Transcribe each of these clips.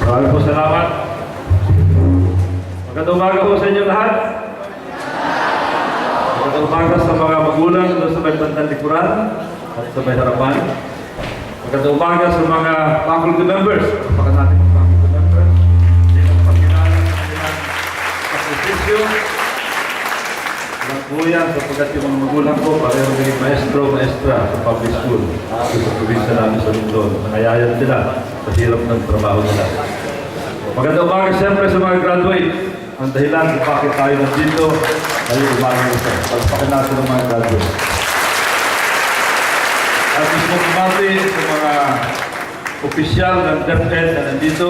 Maraming po salamat. Magandang umaga po sa inyo lahat. Magandang umaga sa mga magulang doon sa may bandang likuran at sa may harapan. Magandang umaga sa mga faculty members. Kapag natin mga faculty members, hindi na pagkinaan ng kanilang sakripisyo. Ilang po yan sapagkat yung mga magulang ko pareho naging maestra sa public school sa probinsya namin sa Lindon. Nangayayan sila sa hirap ng trabaho nila. Magandang umaga siyempre sa mga graduate. Ang dahilan kung bakit tayo nandito ay umaga ito. Pagpakin natin ang mga graduate. At gusto ko kumati sa mga opisyal ng DepEd na nandito.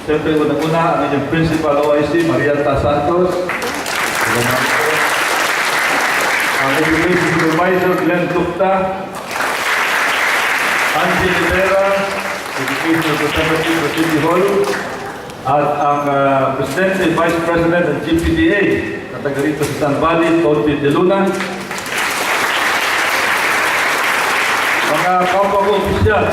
Siyempre, unang-una ang inyong Principal OIC, Maria Santos. Ang Education Supervisor, Glenn Tupta. Angie Rivera, Education Representative sa City Hall. At ang Presidente, Vice President ng GPDA na taga rito sa San Valley, Toti De Luna. Mga kapwa ko opisyal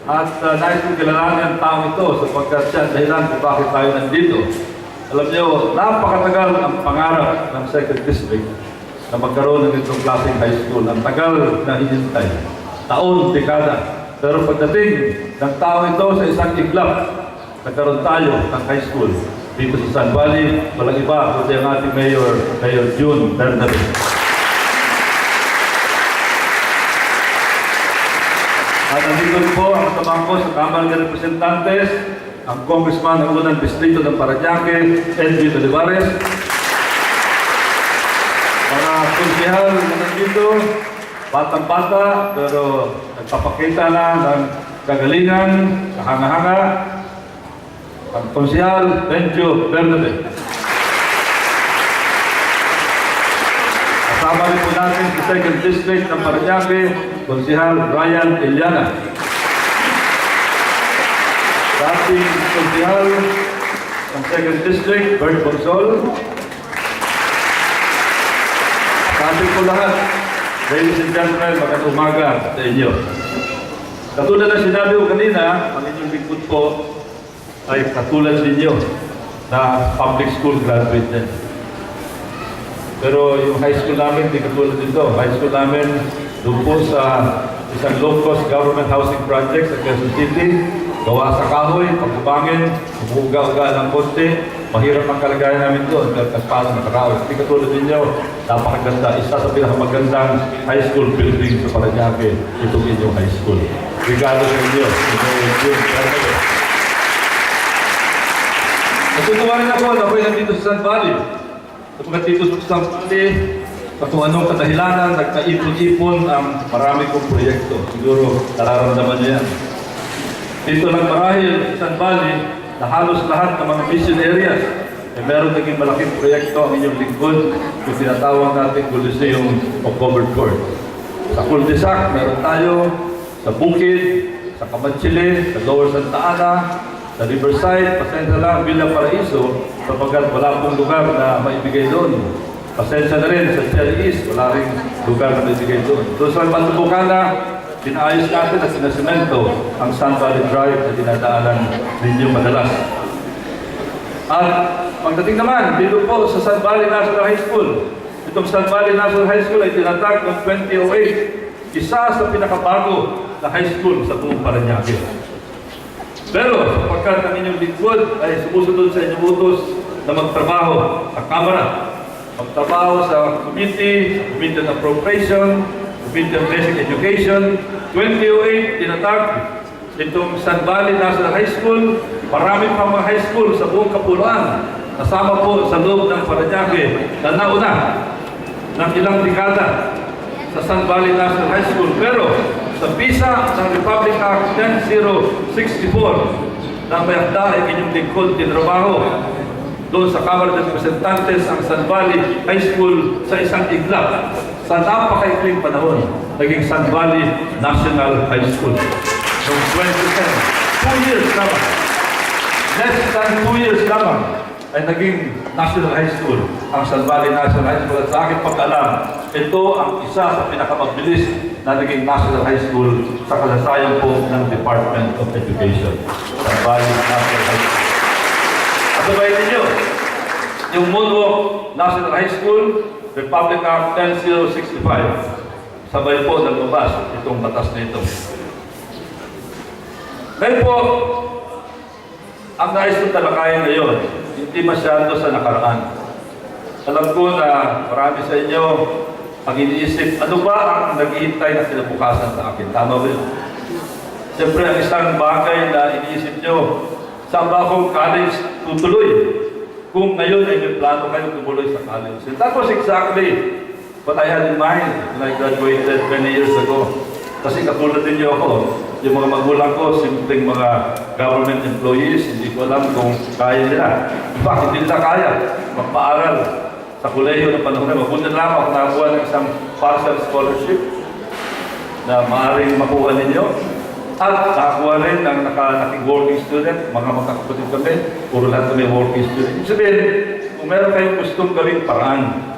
at nais kong kilalanin ang taong ito sapagkat siya dahilan kung bakit tayo nandito. Alam niyo, napakatagal ang pangarap ng 2nd District na magkaroon ng itong klaseng high school. Ang tagal na hinintay. Taon, dekada. Pero pagdating ng taong ito sa isang iglap, nagkaroon tayo ng high school dito sa San Valley. Walang iba kundi ang ating Mayor June Bernabé. At nandito po ang kasama ko sa Kamara ng Representantes, ang Congressman ng unang distrito ng Parañaque, Edwin Olivares. Mga konsehal na nandito, batang-bata, pero nagpapakita na ng kagalingan, kahanga-hanga. Ang konsehal, Benjo Bernabé. Kasama rin po natin sa 2nd District ng Parañaque, konsehal Ryan Iliana. Dating konsehal ng 2nd District, Bert Bonsol. Sabi po lahat, ladies and gentlemen, magandang umaga sa inyo. Katulad na sinabi ko kanina, ang inyong lingkod po ay katulad ninyo na public school graduate din. Pero yung high school namin, hindi katulad dito. High school namin, doon po sa isang low-cost government housing project sa Quezon City, gawa sa kahoy, pagkubangin, umuuga-uga ng konti, mahirap ang kalagayan namin doon, pero paano nakakaos. Hindi katulad ninyo, napakaganda. Isa sa pinakamagandang high school building sa Parañaque, itong inyong high school. Regalo sa inyo. Natutuwa rin ako na ako'y nandito sa San Valley. Kapag dito sa San Valley, kung anong kadahilanan, nagkaipon-ipon ang marami kong proyekto. Siguro, nararamdaman niya yan. Dito lang marahil sa San Valley, na halos lahat ng mga mission areas, meron naging malaking proyekto ang inyong lingkod, yung tinatawag natin Coliseum of Covered Court. Sa Cul-de-Sac, meron tayo, sa Bukid, sa Kamanchile, sa Lower Santa Ana, sa Riverside, pasensya lang, Villa Paraiso, sapagkat wala pong lugar na maibigay doon. Pasensya na rin sa Cherry East, wala rin lugar na maibigay doon. Doon sa Bantubukana, pinaayos natin at sinasemento ang San Valley Drive na dinadaanan ninyo madalas. At pagdating naman, dito po sa San Valley National High School, itong San Valley National High School ay tinatag noong 2008, isa sa pinakabago na high school sa buong Parañaque. Pero, pagkat ang inyong lingkod ay sumusunod sa inyong utos na magtrabaho sa Kamara, magtrabaho sa Committee on Appropriation, Committee on Basic Education, 2008, tinatag itong San Valley National High School, marami pang mga high school sa buong Kapuluan, kasama po sa loob ng Parañaque na nauna ng ilang dekada sa San Valley National High School. Pero, sa visa ng Republic Act 10064 na may akda ay inyong lingkod tinrabaho doon sa Kamara ng Representantes ang San Valley High School sa isang iglap sa napakaikling panahon naging San Valley National High School noong 2010. 2 years lamang, less than 2 years lamang ay naging National High School ang San Valley National High School. At sa aking pag-alam, ito ang isa sa pinakamabilis na naging national high school sa kasaysayan po ng Department of Education. Sa Bali National High School. At sabayin ninyo, yung Moonwalk National High School, Republic Act 10065, sabay po naglabas itong batas na ito. Ngayon po, ang nais kong talakayan ngayon, hindi masyado sa nakaraan. Alam ko na marami sa inyo ang iniisip, ano ba ang naghihintay na kinabukasan sa akin? Tama ba yun? Siyempre, ang isang bagay na iniisip nyo, saan ba akong college tutuloy? Kung ngayon ay may plano kayo tumuloy sa college. And that was exactly what I had in mind when I graduated many years ago. Kasi katulad din niyo ako, yung mga magulang ko, simpleng mga government employees, hindi ko alam kung kaya nila. In fact, hindi nila kaya magpaaral sa kolehiyo ng panahon na. Mabuti lang ako nakakuha ng isang partial scholarship na maaaring makuha ninyo. At nakakuha rin ng naging working student, mga magkakapatid kami, puro lahat kami working student. Ibig sabihin, kung meron kayong gustong gawing paraan,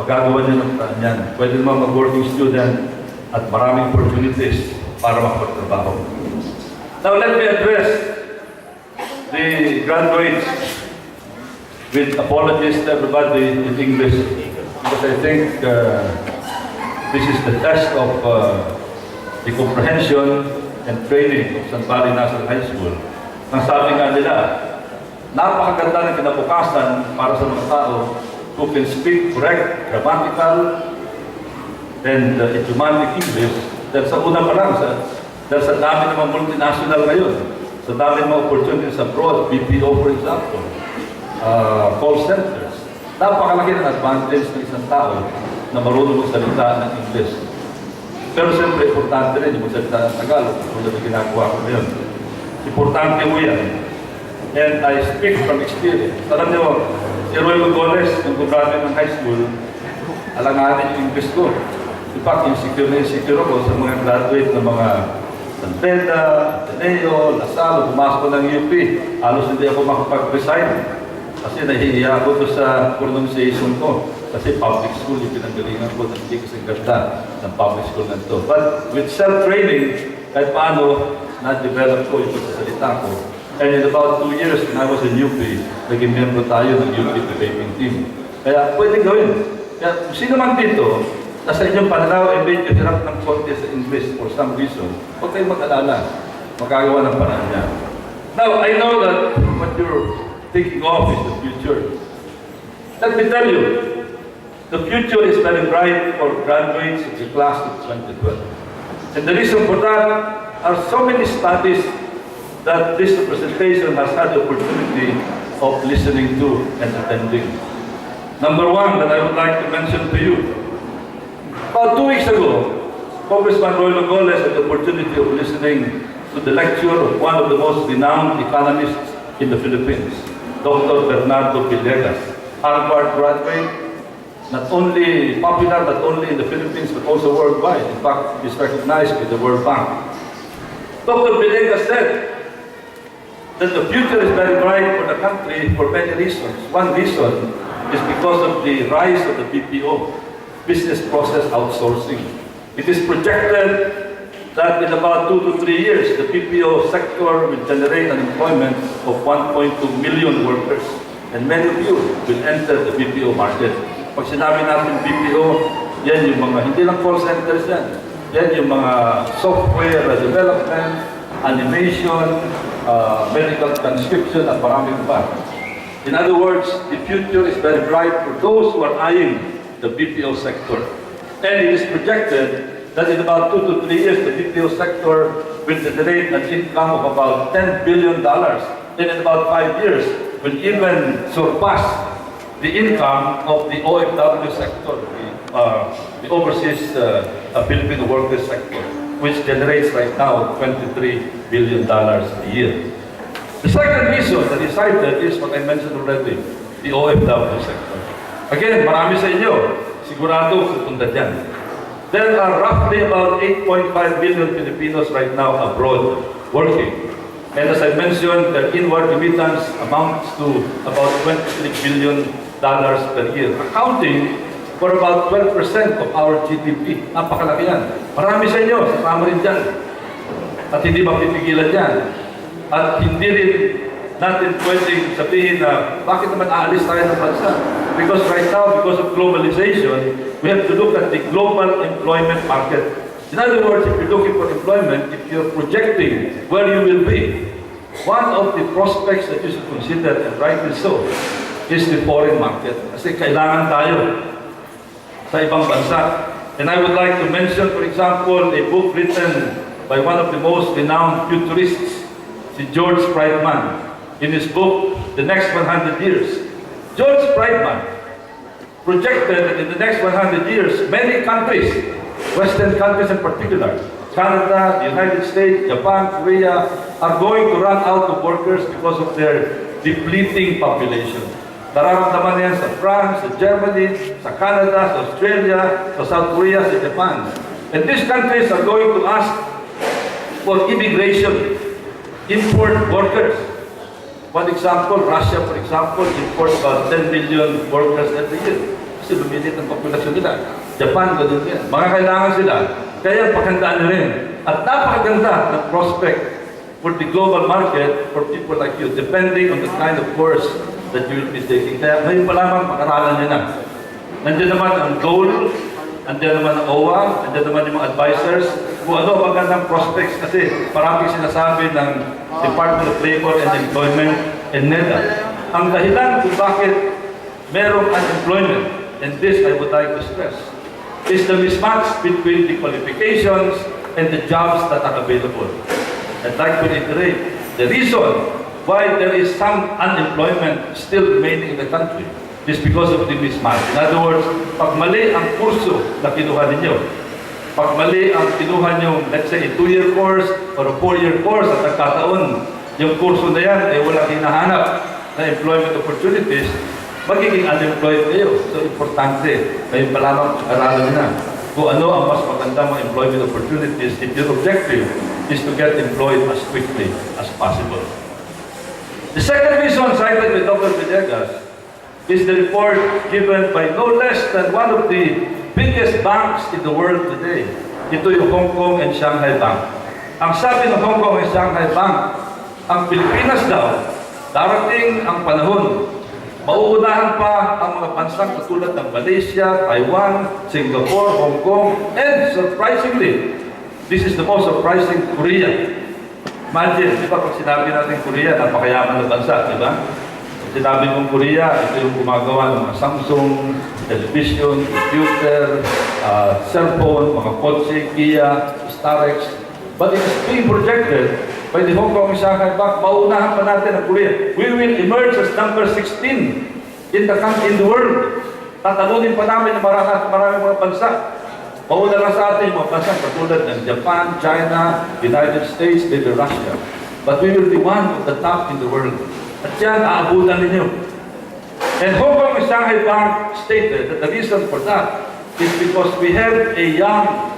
magagawa niyo ng paraan yan. Pwede naman mag-working student at maraming opportunities para makapagtrabaho. Now, let me address the graduates with apologies to everybody in English because I think this is the test of the comprehension and training of San Bali National High School. Ang sabi nga nila, napakaganda ng kinabukasan para sa mga tao who can speak correct, grammatical, and idiomatic English. Dahil sa una pa lang, dahil sa dami ng mga multinational ngayon, sa dami ng mga opportunities abroad, BPO for example, call centers, napakalaki ng advantage ng isang tao na marunong magsalita ng English. Pero siyempre, importante rin yung magsalita ng Tagalog, kung na ginagawa ko ngayon. Importante mo yan. And I speak from experience. Alam niyo, si Roilo Golez, nung graduate ng high school, alanganin yung English ko. In fact, insecure ako sa mga graduate ng mga San Pedro, Ateneo, Lasal, pumasok ko ng UP. Halos hindi ako makapag-resign. Kasi nahihiya ako sa pronunciation ko. Kasi public school yung pinanggalingan ko, hindi kasi ganda ng public school na ito. But with self-training, kahit paano, na-develop ko yung pagsasalita ko. And in about 2 years, when I was in UP, naging member tayo ng UP debating team. Kaya pwede gawin. Kaya sino man dito, nasa inyong pananaw ay medyo hirap ng konti sa English for some reason, huwag kayong mag-alala. Magagawa ng paraan niya. Now, I know that what you're thinking of is the future. Let me tell you, the future is very bright for graduates of the class of 2012. And the reason for that are so many studies that this representation has had the opportunity of listening to and attending. Number one that I would like to mention to you. About 2 weeks ago, Congressman Roilo Golez had the opportunity of listening to the lecture of one of the most renowned economists in the Philippines, Dr. Bernardo Villegas, Harvard graduate, not only popular, not only in the Philippines, but also worldwide. In fact, he's recognized by the World Bank. Dr. Villegas said that the future is very bright for the country for many reasons. One reason is because of the rise of the BPO, business process outsourcing. It is projected that in about 2 to 3 years, the BPO sector will generate an employment of 1.2 million workers. And many of you will enter the BPO market. Pag sinabi natin BPO, yan yung mga, hindi lang call centers yan. Yan yung mga software development, animation, medical transcription, at marami pa. In other words, the future is very bright for those who are eyeing the BPO sector. And it is projected that in about 2 to 3 years, the BPO sector will generate an income of about $10 billion. And in about 5 years, will even surpass the income of the OFW sector, the overseas Filipino workers sector, which generates right now $23 billion a year. The second reason that is cited is what I mentioned already, the OFW sector. Again, marami sa inyo, sigurado tutunda dyan. There are roughly about 8.5 million Filipinos right now abroad working. And as I mentioned, their inward remittance amounts to about $23 billion per year, accounting for about 12% of our GDP. Napakalaki yan. Marami sa inyo, sasama rin dyan. At hindi mapipigilan yan. At hindi rin natin pwedeng sabihin na bakit naman aalis tayo ng bansa? Because right now, because of globalization, we have to look at the global employment market. In other words, if you're looking for employment, if you're projecting where you will be, one of the prospects that you should consider, and rightly so, is the foreign market. Kasi kailangan tayo sa ibang bansa. And I would like to mention, for example, a book written by one of the most renowned futurists, si George Friedman. In his book, The Next 100 Years, George Friedman projected that in the next 100 years, many countries, Western countries in particular, Canada, the United States, Japan, Korea, are going to run out of workers because of their depleting population. Nararamdaman yan sa France, sa Germany, sa Canada, sa Australia, sa South Korea, sa Japan. And these countries are going to ask for immigration, import workers. One example, Russia, for example, imports about 10 million workers every year. Kasi lumilit ang populasyon nila. Japan, ganun yan. Mga kailangan sila. Kaya paghandaan nyo rin. At napakaganda ng prospect for the global market for people like you, depending on the kind of course that you will be taking. Kaya ngayon pa lamang, pag-aralan nyo na. Nandiyan naman ang goal, nandiyan naman ang OWA, nandiyan naman yung mga advisors, kung ano magandang prospects kasi maraming sinasabi ng Department of Labor and Employment and NEDA. Ang dahilan kung bakit merong unemployment, and this I would like to stress, is the mismatch between the qualifications and the jobs that are available. I'd like to reiterate, the reason why there is some unemployment still remaining in the country is because of the mismatch. In other words, pag mali ang kurso na kinuha ninyo, pag mali ang kinuha nyo, let's say, a 2-year course or a 4-year course at nagkataon, yung kurso na yan ay walang hinahanap na employment opportunities, magiging unemployed kayo. So, importante, kayo pa lamang aralan na kung ano ang mas magandang mga employment opportunities if your objective is to get employed as quickly as possible. The second reason cited by Dr. Villegas is the report given by no less than one of the biggest banks in the world today. Ito yung Hong Kong and Shanghai Bank. Ang sabi ng Hong Kong and Shanghai Bank, ang Pilipinas daw, darating ang panahon, mauunahan pa ang mga bansang katulad ng Malaysia, Taiwan, Singapore, Hong Kong, and surprisingly, this is the most surprising, Korea. Imagine, di ba pag sinabi natin Korea, napakayaman na bansa, di ba? Sinabi mong Korea, ito yung gumagawa ng mga Samsung, television, computer, cellphone, mga kotse, Kia, Starex. But it is being projected by the Hong Kong and Shanghai Bank, maunahan pa natin ang Korea. We will emerge as number 16 in the world. Tatalunin pa namin ang maraming mga bansa. Mauna lang sa atin yung mga bansa katulad ng Japan, China, United States, maybe Russia. But we will be one of the top in the world. At yan, aabutan ninyo. And Hong Kong and Shanghai Bank stated that the reason for that is because we have a young,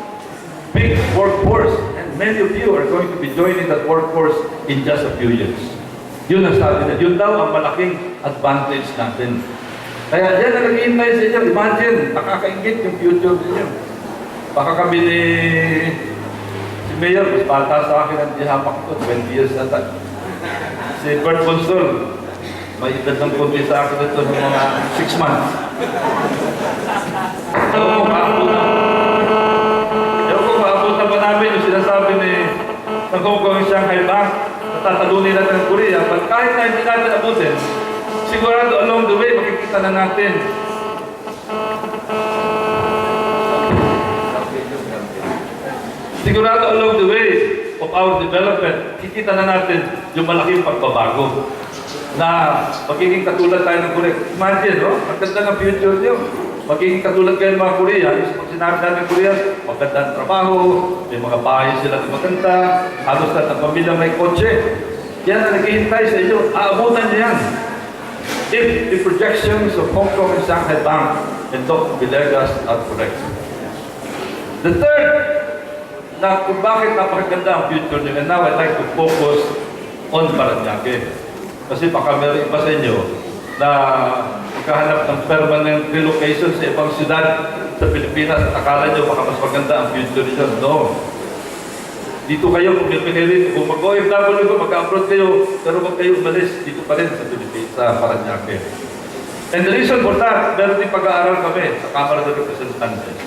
big workforce, and many of you are going to be joining that workforce in just a few years. Yun ang sabi na, yun daw ang malaking advantage natin. Kaya yan ang nag-iintay sa inyo. Imagine, nakakaingit yung future ninyo. Baka kami ni si Mayor, mas bata sa akin ang dihapak ko, 20 years na tayo. Si Bert Consul, may edad ng konti sa akin ito ng mga 6 months. Ewan ko, maabutan pa namin yung sinasabi ni Cong yung Shanghai Bank na tatalunin natin ng Korea. But kahit na hindi natin abutin, sigurado along the way, makikita na natin of our development, kikita na natin yung malaking pagbabago na magiging katulad tayo ng Korea. Imagine, no? Ang ganda ng future nyo. Magiging katulad kayo ng mga Korea. Pag sinabi natin Korea, magandang trabaho, may mga bahay sila na maganda, halos lahat ng pamilya may kotse. Yan ang naghihintay sa inyo. Aabutan niyo yan. If the projections of Hong Kong and Shanghai Bank and Dr. Villegas are correct. The third, na kung bakit napakaganda ang future nyo, and now I'd like to focus on Paranaque. Kasi baka meron iba sa inyo, na magkahanap ng permanent relocation sa ibang siyudad sa Pilipinas at akala nyo baka mas maganda ang future nyo. No. Dito kayo, kung pinili, kung mag-OFW ko, mag-abroad kayo, pero huwag kayo umalis, dito pa rin sa Pilipinas, sa Paranaque. And the reason for that, meron din pag-aaral kami sa Kamara ng Representantes.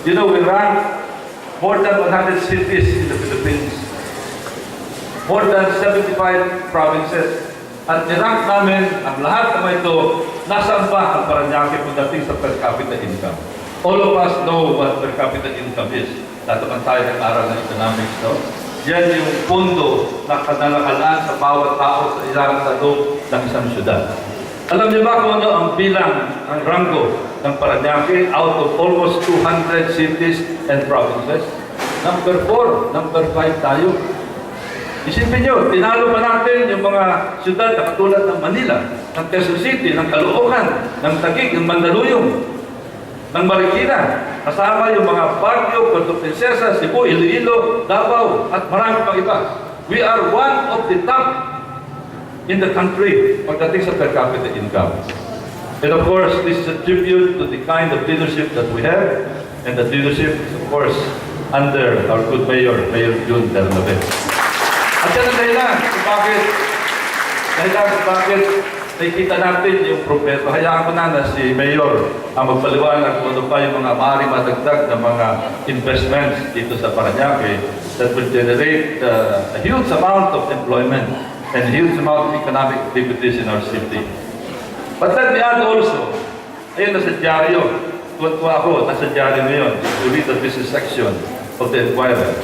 You know, we rank more than 100 cities in the Philippines, more than 75 provinces. At nirank namin ang lahat ng ito, nasaan ba ang Paranaque pagdating sa per capita income? All of us know what per capita income is. Lahat naman tayo nag-aral ng economics, no? Yan yung pundo na kanalakalaan sa bawat tao sa ilang loob ng isang syudad. Alam niyo ba kung ano ang bilang, ang ranggo ng Paranaque out of almost 200 cities and provinces? Number 4, number 5 tayo. Isipin nyo, tinalo pa natin yung mga syudad na katulad ng Manila, ng Quezon City, ng Caloocan, ng Taguig, ng Mandaluyong, ng Marikina. Kasama yung mga Baguio, Puerto Princesa, Cebu, Iloilo, Davao, at marami pang iba. We are one of the top in the country pagdating sa per capita income. And of course, this is a tribute to the kind of leadership that we have, and that leadership is of course under our good Mayor, Mayor June Bernabe. At yan ang dahilan kung bakit nakikita natin yung progreso. Hayaan ko na si Mayor ang magpaliwanag kung ano pa yung mga maaaring madagdag na mga investments dito sa Paranaque that will generate a huge amount of employment and a huge amount of economic activities in our city. But let me add also, ayun nasa dyaryo, tuwa ako, nasa dyaryo ngayon, to read the business section of the Enquirer.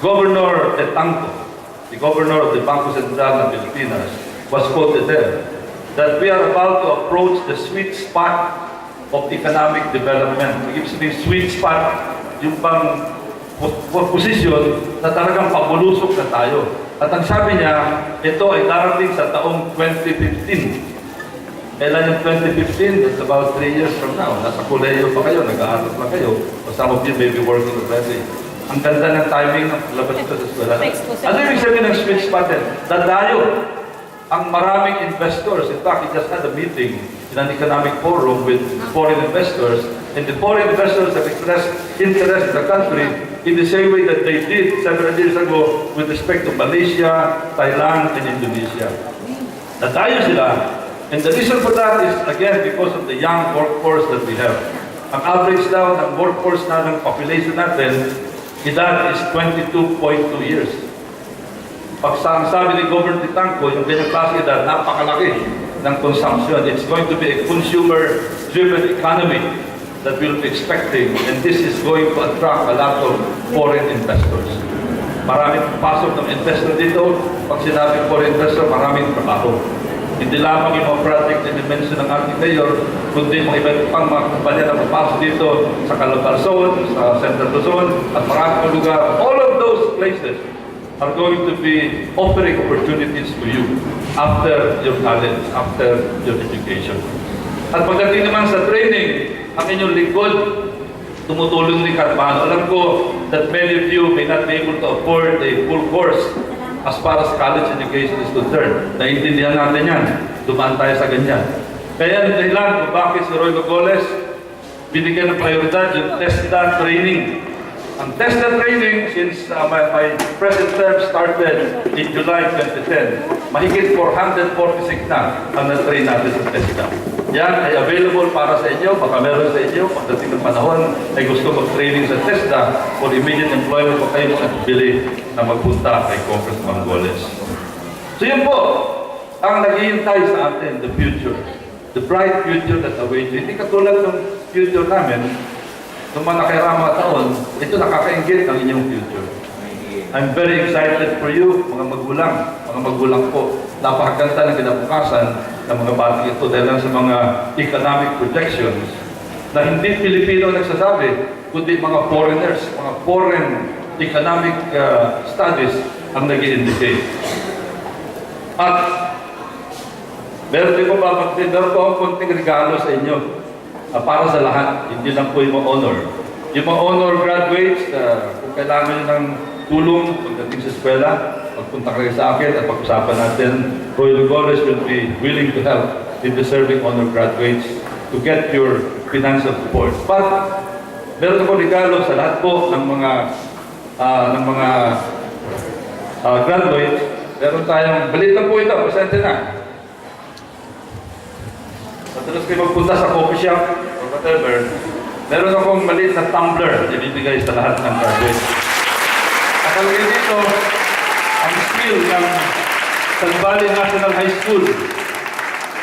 Governor Etangco, the governor of the Bangko Sentral ng Pilipinas, was quoted there that we are about to approach the sweet spot of economic development. Ibig sabihin, sweet spot, yung pang posisyon na talagang pabulusok na tayo. At ang sabi niya, ito ay darating sa taong 2015. Kailan yung 2015? It's about 3 years from now. Nasa koleyo pa kayo, nag-aaral pa kayo. O some of you may be working already. Ang ganda ng timing ng labas ito sa eskwela. Ano yung sabihin ng sweet spot? Dadayo ang maraming investors. In fact, he just had a meeting in an economic forum with foreign investors, and the foreign investors have expressed interest in the country in the same way that they did several years ago with respect to Malaysia, Thailand, and Indonesia. Natayo sila, and the reason for that is, again, because of the young workforce that we have. Ang average daw ng workforce na ng population natin, edad is 22.2 years. Pag sabi ni Governor Etangco, yung ganyang klase edad, napakalaki ng consumption. It's going to be a consumer-driven economy that we'll be expecting, and this is going to attract a lot of foreign investors. Maraming pasok ng investor dito. Pag sinabing foreign investor, maraming trabaho. Hindi lamang yung mga project na dimension ng ating mayor, kundi mga iba't pang mga kumpanya na mapasok dito sa Calabarzon, sa Central Luzon, at maraming lugar. All of those places are going to be offering opportunities to you after your college, after your education. At pagdating naman sa training, ang inyong lingkod, tumutulong din paano. Alam ko that many of you may not be able to afford a full course as far as college education is concerned. Naiintindihan natin yan. Dumaan tayo sa ganyan. Kaya ang dahilan kung bakit si Roilo Golez binigyan ng prioridad yung TESDA training. Ang TESDA training, since my present term started in July 2010, mahigit 446 na ang na-train natin sa TESDA. Yan ay available para sa inyo, baka meron sa inyo, pagdating ng panahon ay gusto mag-training sa TESDA for immediate employment, o kayo mag-bili na magpunta kay Congressman Golez. So yun po, ang naghihintay sa atin, the future, the bright future that awaits you. Hindi katulad ng future namin, nung mga nakairamang taon, ito nakakaingit ang inyong future. I'm very excited for you, mga magulang po. Napakaganda ng kinabukasan ng mga batang ito dahil lang sa mga economic projections na hindi Pilipino nagsasabi, kundi mga foreigners, mga foreign economic studies ang nag-i-indicate. At meron din ko akong konting regalo sa inyo. Para sa lahat, hindi lang po yung mga honor. Yung mga honor graduates, kung kailangan nyo ng tulong pagdating sa eskwela, magpunta kayo sa akin at pag-usapan natin, Roilo Golez will be willing to help the deserving honor graduates to get your financial support. But meron ako regalo sa lahat po ng mga graduates. Meron tayong balita po ito, presente na. Madalas kayo magpunta sa coffee shop or whatever. Meron akong maliit na tumbler ibibigay sa lahat ng graduates. Nakalagay dito ang skill ng San Valley National High School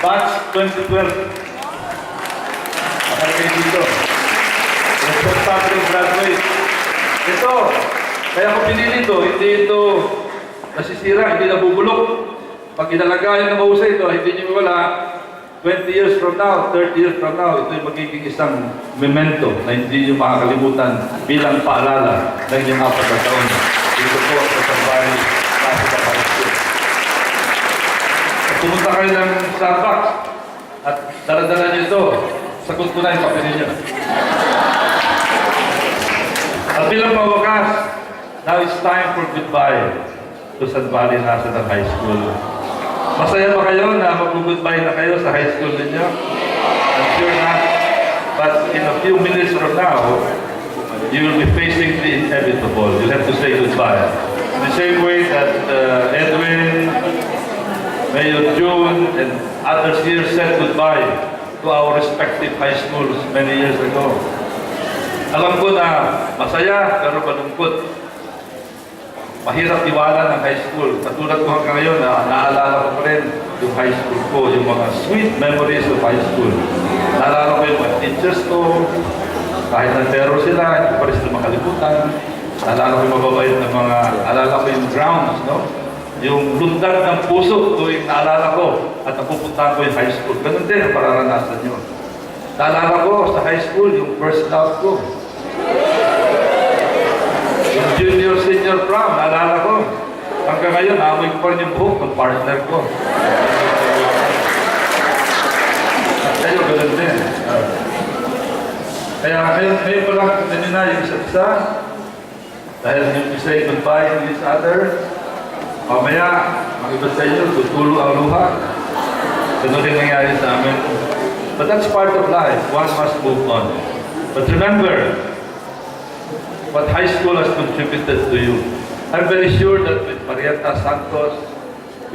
batch 2012. Nakalagay dito. Respectable graduate. Ito, kaya ko pinili ito, hindi ito nasisira, hindi nabubulok. Pag inalagayan na mahusay ito, hindi nyo wala. 20 years from now, 30 years from now, ito yung magiging isang memento na hindi nyo makakalimutan bilang paalala ng inyong 4 na taon. Dito po sa San Valley National High School. Pumunta kayo ng Starbucks at dala-dala nyo ito. Sagot ko na yung papel ninyo. At bilang mawakas, now it's time for goodbye to San Valley National High School. Masaya ba kayo na mag-goodbye na kayo sa high school ninyo? I'm sure not. But in a few minutes from now, you will be facing the inevitable. You'll have to say goodbye. In the same way that Edwin, Mayor June, and others here said goodbye to our respective high schools many years ago. Alam ko na masaya pero malungkot. Mahirap iwanan ng high school. Katulad ko hanggang ngayon, naalala ko pa rin yung high school ko, yung mga sweet memories of high school. Naalala ko yung mga teachers ko, kahit na-terror sila, hindi pa rin sila makalimutan. Naalala ko yung mababait ng mga, naalala ko yung grounds, no? Yung lundag ng puso, tuwing naalala ko at napupuntahan ko yung high school. Ganun din ang pararanasan nyo. Naalala ko sa high school, yung first love ko. Yung junior, senior prom, naalala ko. Hanggang ngayon, naamoy ko pa rin yung buhok ng partner ko. At kayo, ganun din. Kaya ngayon pa lang, ganyan na yung isa't isa. Dahil yung say goodbye to each other. Mamaya, ang iba sa inyo, tutulo ang luha. Ganun din nangyari sa amin. But that's part of life. One must move on. But remember, what high school has contributed to you. I'm very sure that with Marietta Santos,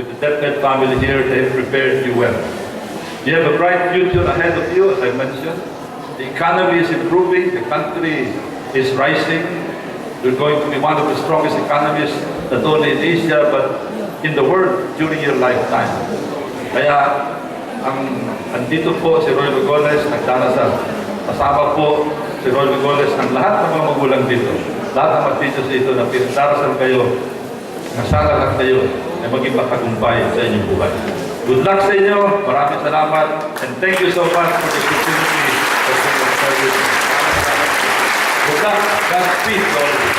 with the DepEd family here, they have prepared you well. You have a bright future ahead of you, as I mentioned. The economy is improving, the country is rising. You're going to be one of the strongest economies, not only in Asia, but in the world during your lifetime. Kaya, andito po si Roilo Golez, nagdarasal. Kasama po si Roilo Golez ang lahat ng mga magulang dito. Lahat ng mga teachers dito na pinagdarasal kayo, na sana lahat kayo ay maging matagumpay sa inyong buhay. Good luck sa inyo. Maraming salamat. And thank you so much for the opportunity for your service. Good luck. Godspeed to all of you.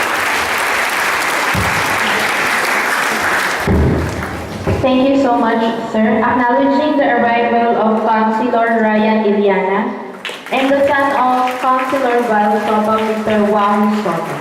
Thank you so much, sir. Acknowledging the arrival of Councilor Ryan Iliana and the son of Councilor Val Sopa, Mr. Wang Sopa.